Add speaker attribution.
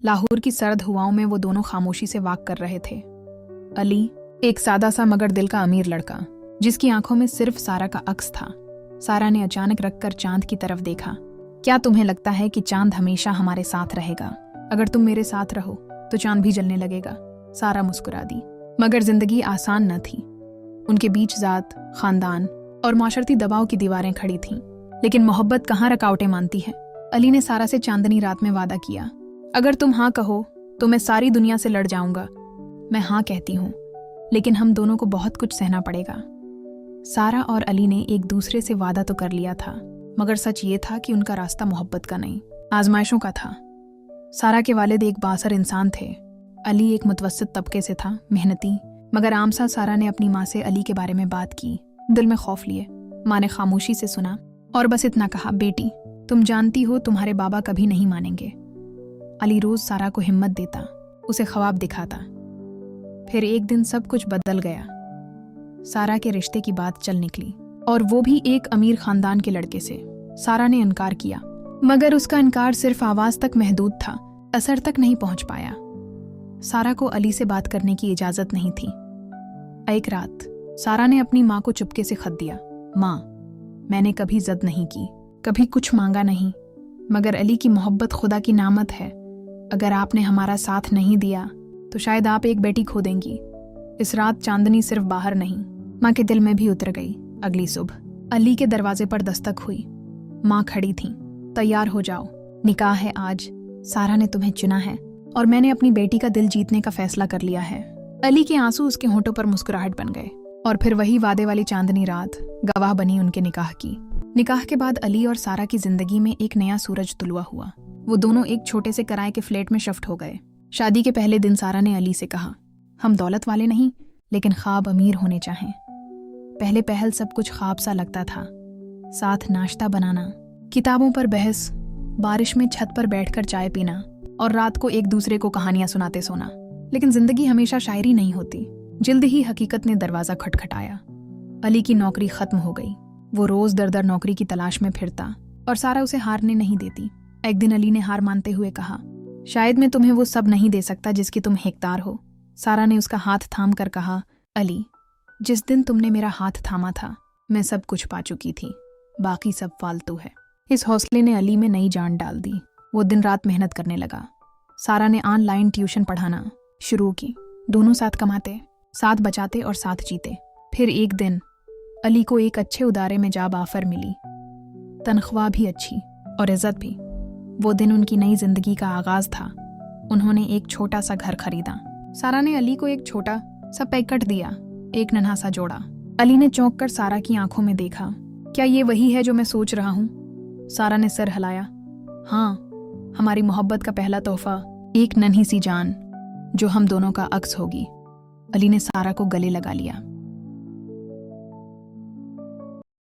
Speaker 1: लाहौर की सर्द हवाओं में वो दोनों खामोशी से वाक कर रहे थे। अली, एक सादा सा मगर दिल का अमीर लड़का, जिसकी आंखों में सिर्फ सारा का अक्स था। सारा ने अचानक रखकर चांद की तरफ देखा। क्या तुम्हें लगता है कि चांद हमेशा हमारे साथ रहेगा? अगर तुम मेरे साथ रहो तो चांद भी जलने लगेगा। सारा मुस्कुरा दी। मगर जिंदगी आसान न थी। उनके बीच जात, खानदान और माशरती दबाव की दीवारें खड़ी थीं। लेकिन मोहब्बत कहाँ रुकावटें मानती है। अली ने सारा से चांदनी रात में वादा किया, अगर तुम हाँ कहो तो मैं सारी दुनिया से लड़ जाऊंगा। मैं हाँ कहती हूँ, लेकिन हम दोनों को बहुत कुछ सहना पड़ेगा। सारा और अली ने एक दूसरे से वादा तो कर लिया था, मगर सच ये था कि उनका रास्ता मोहब्बत का नहीं, आजमाइशों का था। सारा के वालिद एक बासर इंसान थे। अली एक मुतवस्सित तबके से था, मेहनती। मगर आमसा सारा ने अपनी माँ से अली के बारे में बात की। दिल में खौफ लिए माँ ने खामोशी से सुना और बस इतना कहा, बेटी तुम जानती हो तुम्हारे बाबा कभी नहीं मानेंगे। अली रोज सारा को हिम्मत देता, उसे ख्वाब दिखाता। फिर एक दिन सब कुछ बदल गया। सारा के रिश्ते की बात चल निकली, और वो भी एक अमीर खानदान के लड़के से। सारा ने इनकार किया, मगर उसका इनकार सिर्फ आवाज तक महदूद था, असर तक नहीं पहुंच पाया। सारा को अली से बात करने की इजाजत नहीं थी। एक रात सारा ने अपनी माँ को चुपके से खत दिया, माँ मैंने कभी जिद नहीं की, कभी कुछ मांगा नहीं, मगर अली की मोहब्बत खुदा की नामत है। अगर आपने हमारा साथ नहीं दिया तो शायद आप एक बेटी खो देंगी। इस रात चांदनी सिर्फ बाहर नहीं, माँ के दिल में भी उतर गई। अगली सुबह अली के दरवाजे पर दस्तक हुई। माँ खड़ी थी, तैयार हो जाओ, निकाह है आज। सारा ने तुम्हें चुना है और मैंने अपनी बेटी का दिल जीतने का फैसला कर लिया है। अली के आंसू उसके होंठों पर मुस्कुराहट बन गए, और फिर वही वादे वाली चांदनी रात गवाह बनी उनके निकाह की। निकाह के बाद अली और सारा की जिंदगी में एक नया सूरज तुलुआ हुआ। वो दोनों एक छोटे से किराए के फ्लैट में शिफ्ट हो गए। शादी के पहले दिन सारा ने अली से कहा, हम दौलत वाले नहीं, लेकिन ख्वाब अमीर होने चाहें। पहले पहल सब कुछ ख्वाब सा लगता था। साथ नाश्ता बनाना, किताबों पर बहस, बारिश में छत पर बैठकर चाय पीना और रात को एक दूसरे को कहानियां सुनाते सोना। लेकिन जिंदगी हमेशा शायरी नहीं होती। जल्द ही हकीकत ने दरवाजा खटखटाया। अली की नौकरी खत्म हो गई। वो रोज दर दर नौकरी की तलाश में फिरता, और सारा उसे हारने नहीं देती। एक दिन अली ने हार मानते हुए कहा, शायद मैं तुम्हें वो सब नहीं दे सकता जिसकी तुम हकदार हो। सारा ने उसका हाथ थाम कर कहा, अली जिस दिन तुमने मेरा हाथ थामा था मैं सब कुछ पा चुकी थी, बाकी सब फालतू है। इस हौसले ने अली में नई जान डाल दी। वो दिन रात मेहनत करने लगा। सारा ने ऑनलाइन ट्यूशन पढ़ाना शुरू की। दोनों साथ कमाते, साथ बचाते और साथ जीते। फिर एक दिन अली को एक अच्छे उदारे में जॉब ऑफर मिली, तनख्वाह भी अच्छी और इज्जत भी। वो दिन उनकी नई जिंदगी का आगाज था। उन्होंने एक छोटा सा घर खरीदा। सारा ने अली को एक छोटा सा पैकेट दिया, एक नन्हा सा जोड़ा। अली ने चौंक कर सारा की आंखों में देखा, क्या ये वही है जो मैं सोच रहा हूँ? सारा ने सर हिलाया, हाँ, हमारी मोहब्बत का पहला तोहफा, एक नन्ही सी जान जो हम दोनों का अक्स होगी। अली ने सारा को गले लगा लिया।